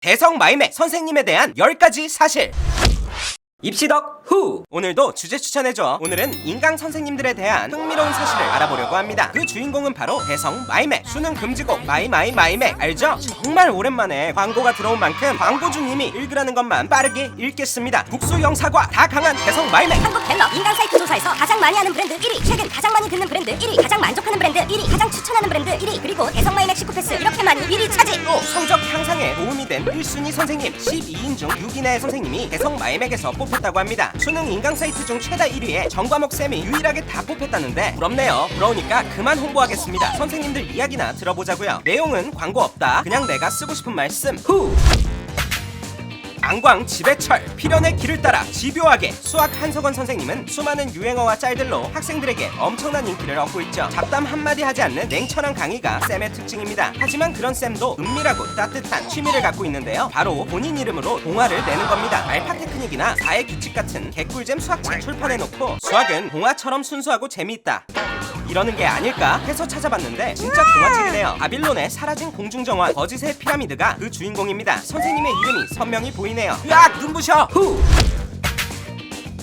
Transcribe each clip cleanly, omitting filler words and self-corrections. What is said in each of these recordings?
대성 마이맥 선생님에 대한 10가지 사실. 입시덕 후! 오늘도 주제 추천해줘. 오늘은 인강 선생님들에 대한 흥미로운 사실을 알아보려고 합니다. 그 주인공은 바로 대성 마이맥. 수능 금지곡 마이맥 알죠? 정말 오랜만에 광고가 들어온 만큼 광고주님이 읽으라는 것만 빠르게 읽겠습니다. 국수 영사과 다 강한 대성 마이맥. 한국 갤럽 인강 사이트 조사에서 가장 많이 하는 브랜드 1위, 최근 가장 많이 듣는 브랜드 1위, 가장 만족하는 브랜드 1위, 가장 추천하는 브랜드 1위, 그리고 대성 마이맥 식구패스 이렇게 많이 1위 차지. 또 성적 향상에 도움이 된 1순위 선생님 12인 중 6인의 선생님이 대성 마이맥에서 뽑혔다고 합니다. 수능 인강 사이트 중 최다 1위에 전과목 쌤이 유일하게 다 뽑혔다는데 부럽네요. 부러우니까 그만 홍보하겠습니다. 선생님들 이야기나 들어보자고요. 내용은 광고 없다. 그냥 내가 쓰고 싶은 말씀. 후! 안광 지배철 필연의 길을 따라 집요하게. 수학 한석원 선생님은 수많은 유행어와 짤들로 학생들에게 엄청난 인기를 얻고 있죠. 잡담 한마디 하지 않는 냉철한 강의가 쌤의 특징입니다. 하지만 그런 쌤도 은밀하고 따뜻한 취미를 갖고 있는데요. 바로 본인 이름으로 동화를 내는 겁니다. 알파 테크닉이나 4의 규칙 같은 개꿀잼 수학책 출판해놓고 수학은 동화처럼 순수하고 재미있다 이러는 게 아닐까 해서 찾아봤는데 진짜 동화책이네요. 바빌론의 사라진 공중정화 거짓의 피라미드가 그 주인공입니다. 선생님의 이름이 선명히 보이네요. 으악! 눈부셔! 후!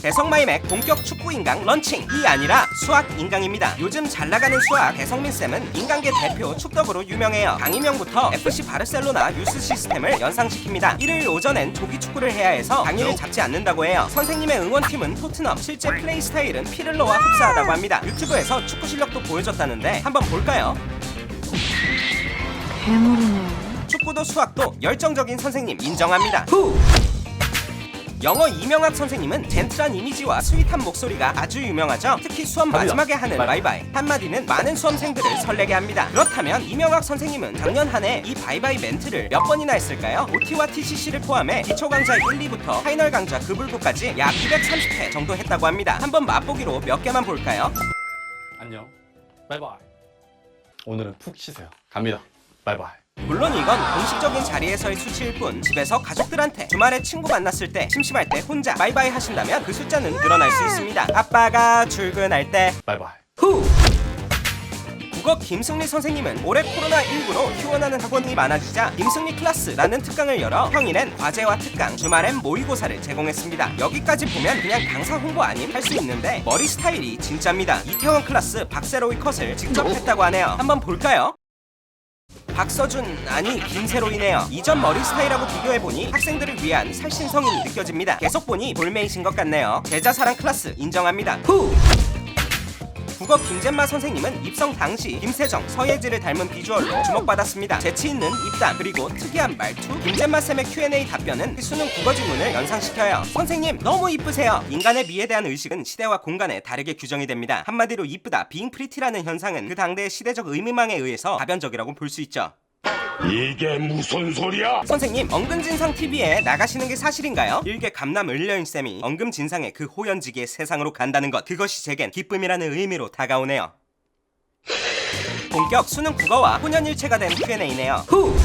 대성마이맥 본격 축구인강 런칭이 아니라 수학인강입니다. 요즘 잘나가는 수학 대성민쌤은 인강계 대표 축덕으로 유명해요. 강의명부터 FC 바르셀로나 유스 시스템을 연상시킵니다. 일요일 오전엔 조기축구를 해야 해서 강의를 잡지 않는다고 해요. 선생님의 응원팀은 토트넘, 실제 플레이 스타일은 피를로와 흡사하다고 합니다. 유튜브에서 축구 실력도 보여줬다는데 한번 볼까요? 괴물이네요. 축구도 수학도 열정적인 선생님 인정합니다. 후! 영어 이명학 선생님은 젠틀한 이미지와 스윗한 목소리가 아주 유명하죠. 특히 수업 마지막에 하는 바이바이 한마디는 많은 수험생들을 설레게 합니다. 그렇다면 이명학 선생님은 작년 한 해 이 바이바이 멘트를 몇 번이나 했을까요? OT와 TCC를 포함해 기초 강좌 1, 2부터 파이널 강좌 급불구까지 약 230회 정도 했다고 합니다. 한번 맛보기로 몇 개만 볼까요? 안녕. 바이바이. 오늘은 푹 쉬세요. 갑니다. 바이바이. 물론 이건 공식적인 자리에서의 수치일 뿐 집에서 가족들한테 주말에 친구 만났을 때 심심할 때 혼자 바이바이 하신다면 그 숫자는 늘어날 수 있습니다. 아빠가 출근할 때 바이바이. 후! 국어 김승리 선생님은 올해 코로나19로 휴원하는 학원이 많아지자 김승리 클래스라는 특강을 열어 평일엔 과제와 특강, 주말엔 모의고사를 제공했습니다. 여기까지 보면 그냥 강사 홍보 아님 할 수 있는데 머리 스타일이 진짜입니다. 이태원 클래스 박세로이 컷을 직접 했다고 하네요. 한번 볼까요? 박서준 아니 김세로이네요. 이전 머리 스타일하고 비교해보니 학생들을 위한 살신성인이 느껴집니다. 계속 보니 볼메이신 것 같네요. 제자사랑 클래스 인정합니다. 후! 국어 김잼마 선생님은 입성 당시 김세정, 서예지를 닮은 비주얼로 주목받았습니다. 재치있는 입담 그리고 특이한 말투, 김잼마 쌤의 Q&A 답변은 수능 국어 지문을 연상시켜요. 선생님 너무 이쁘세요. 인간의 미에 대한 의식은 시대와 공간에 다르게 규정이 됩니다. 한마디로 이쁘다, being pretty라는 현상은 그 당대의 시대적 의미망에 의해서 다변적이라고 볼 수 있죠. 이게 무슨 소리야? 선생님, 엉금진상TV에 나가시는 게 사실인가요? 일개 감남 을려인쌤이 엉금진상의 그 호연지기의 세상으로 간다는 것, 그것이 제겐 기쁨이라는 의미로 다가오네요. 본격 수능 국어와 혼연일체가 된 Q&A네요. 후!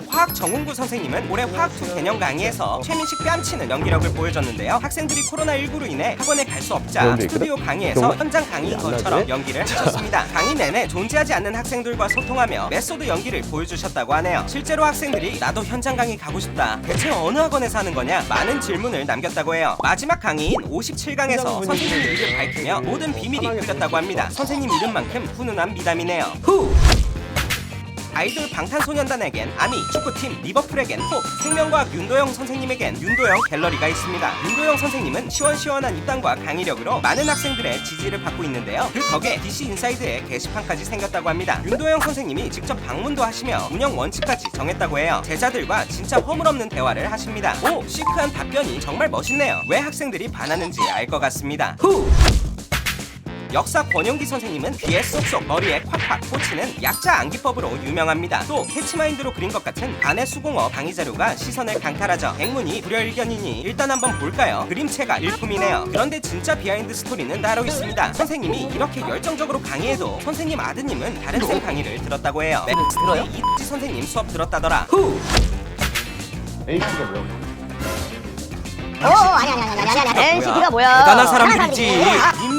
화학 정훈구 선생님은 올해 화학2 개념 강의에서 최민식 뺨치는 연기력을 보여줬는데요. 학생들이 코로나19로 인해 학원에 갈 수 없자 스튜디오 강의에서 현장 강의인 것처럼 연기를 하셨습니다. 강의 내내 존재하지 않는 학생들과 소통하며 메소드 연기를 보여주셨다고 하네요. 실제로 학생들이 나도 현장 강의 가고 싶다, 대체 어느 학원에서 하는 거냐 많은 질문을 남겼다고 해요. 마지막 강의인 57강에서 선생님 이름을 밝히며 모든 비밀이 풀렸다고 합니다. 선생님 이름만큼 훈훈한 미담이네요. 후! 아이돌 방탄소년단에겐 아미, 축구팀 리버풀에겐 톱, 생명과학 윤도영 선생님에겐 윤도영 갤러리가 있습니다. 윤도영 선생님은 시원시원한 입담과 강의력으로 많은 학생들의 지지를 받고 있는데요. 그 덕에 DC 인사이드에 게시판까지 생겼다고 합니다. 윤도영 선생님이 직접 방문도 하시며 운영 원칙까지 정했다고 해요. 제자들과 진짜 허물없는 대화를 하십니다. 오! 시크한 답변이 정말 멋있네요. 왜 학생들이 반하는지 알 것 같습니다. 후! 역사 권용기 선생님은 귀에 쏙쏙 머리에 콱콱 꽂히는 약자 암기법으로 유명합니다. 또 캐치마인드로 그린 것 같은 반의 수공어 강의자료가 시선을 강탈하죠. 백문이 불여일견이니 일단 한번 볼까요? 그림체가 일품이네요. 그런데 진짜 비하인드 스토리는 따로 있습니다. 선생님이 이렇게 열정적으로 강의해도 선생님 아드님은 다른 쌤 강의를 들었다고 해요. 들어요? 이지 선생님 수업 들었다더라. 후! HP가 뭐야? 아니. NCT가 뭐야? 대단한 사람들이지.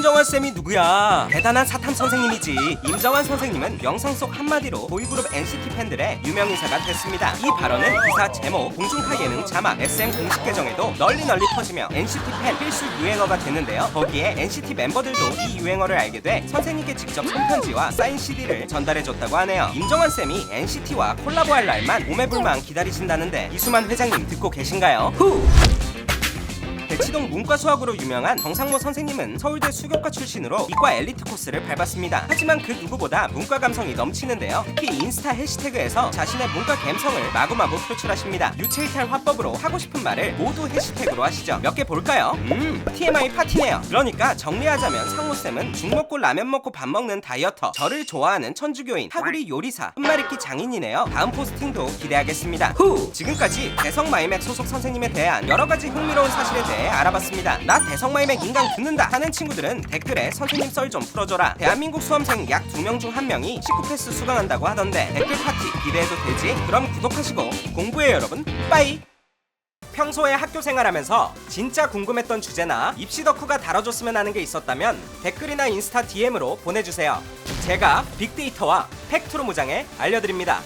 임정환 쌤이 누구야? 대단한 사탐 선생님이지. 임정환 선생님은 영상 속 한마디로 보이그룹 NCT 팬들의 유명인사가 됐습니다. 이 발언은 기사 제목, 공중파 예능 자막, SM 공식 계정에도 널리 퍼지며 NCT 팬 필수 유행어가 됐는데요. 거기에 NCT 멤버들도 이 유행어를 알게 돼 선생님께 직접 손편지와 사인 CD를 전달해줬다고 하네요. 임정환 쌤이 NCT와 콜라보할 날만 오매불망 기다리신다는데 이수만 회장님 듣고 계신가요? 후! 대치동 문과 수학으로 유명한 정상모 선생님은 서울대 수교과 출신으로 이과 엘리트 코스를 밟았습니다. 하지만 그 누구보다 문과 감성이 넘치는데요. 특히 인스타 해시태그에서 자신의 문과 감성을 마구마구 표출하십니다. 유체이탈 화법으로 하고 싶은 말을 모두 해시태그로 하시죠. 몇 개 볼까요? TMI 파티네요. 그러니까 정리하자면 상모쌤은 죽 먹고 라면 먹고 밥 먹는 다이어터, 저를 좋아하는 천주교인, 하구리 요리사, 끝말잇기 장인이네요. 다음 포스팅도 기대하겠습니다. 후! 지금까지 대성마이맥 소속 선생님에 대한 여러가지 흥미로운 사실에 대해 알아봤습니다. 나 대성마이맥 인강 듣는다 하는 친구들은 댓글에 선생님 썰 좀 풀어줘라. 대한민국 수험생 약 2명 중 1명이 시쿠패스 수강한다고 하던데 댓글 파티 기대해도 되지? 그럼 구독하시고 공부해요 여러분. 빠이! 평소에 학교 생활하면서 진짜 궁금했던 주제나 입시 덕후가 다뤄줬으면 하는 게 있었다면 댓글이나 인스타 DM으로 보내주세요. 제가 빅데이터와 팩트로 무장해 알려드립니다.